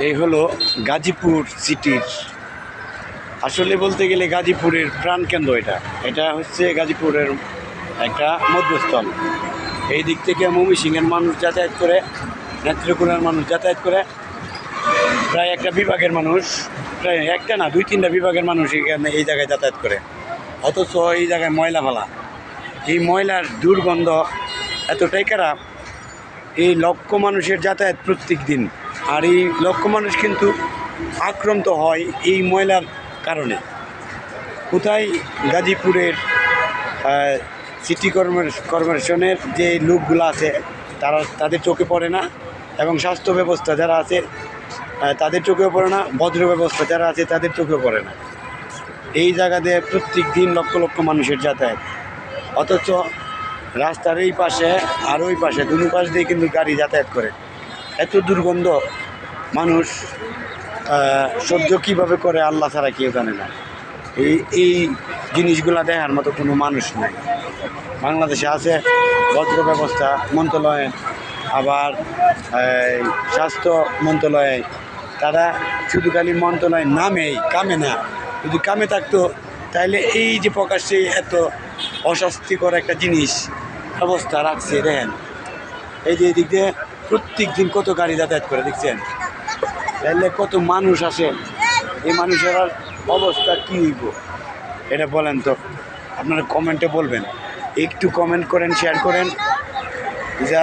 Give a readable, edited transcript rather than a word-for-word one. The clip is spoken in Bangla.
এই হলো গাজীপুর সিটির, আসলে বলতে গেলে গাজীপুরের প্রাণকেন্দ্র। এটা হচ্ছে গাজীপুরের একটা মধ্যস্থল। এই দিক থেকে ময়মনসিংহের মানুষ যাতায়াত করে, নেত্রকোনার মানুষ যাতায়াত করে, প্রায় একটা বিভাগের মানুষ, প্রায় একটা না দুই তিনটা বিভাগের মানুষ এখানে এই জায়গায় যাতায়াত করে। অথচ এই জায়গায় ময়লা ফেলা, এই ময়লার দুর্গন্ধ এতটাই খারাপ। এই লক্ষ মানুষের যাতায়াত প্রত্যেক দিন, আর এই লক্ষ মানুষ কিন্তু আক্রান্ত হয় এই ময়লার কারণে। কোথায় গাজীপুরের সিটি কর্পোরেশনের যে লোকগুলো আছে তাদের চোখে পড়ে না, এবং স্বাস্থ্য ব্যবস্থা যারা আছে তাদের চোখেও পড়ে না, ভদ্র ব্যবস্থা যারা আছে তাদের চোখেও পড়ে না। এই জায়গাতে প্রত্যেক দিন লক্ষ লক্ষ মানুষের যাতায়াত, অথচ রাস্তার এই পাশে আর ওই পাশে দুই পাশ দিয়ে কিন্তু গাড়ি যাতায়াত করে। এত দুর্গন্ধ মানুষ সহ্য কীভাবে করে আল্লাহ ছাড়া কেউ জানে না। এই জিনিসগুলো দেখার মতো কোনো মানুষ নাই। বাংলাদেশে আছে ভদ্র ব্যবস্থা মন্ত্রণালয়ে, আবার স্বাস্থ্য মন্ত্রণালয়ে, তারা শুধু খালি মন্ত্রণালয় নামেই, কামে না। যদি কামে থাকতো তাহলে এই যে প্রকাশ্যে এত অস্বাস্থ্যকর একটা জিনিস ব্যবস্থা রাখছে। দেখেন এই যে এদিক দিয়ে প্রত্যেক দিন কত গাড়ি যাতায়াত করে, দেখছেন? তাহলে কত মানুষ আসে, এই মানুষের আর অবস্থা কী হইব এটা বলেন তো, আপনারা কমেন্টে বলবেন। একটু কমেন্ট করেন, শেয়ার করেন, যা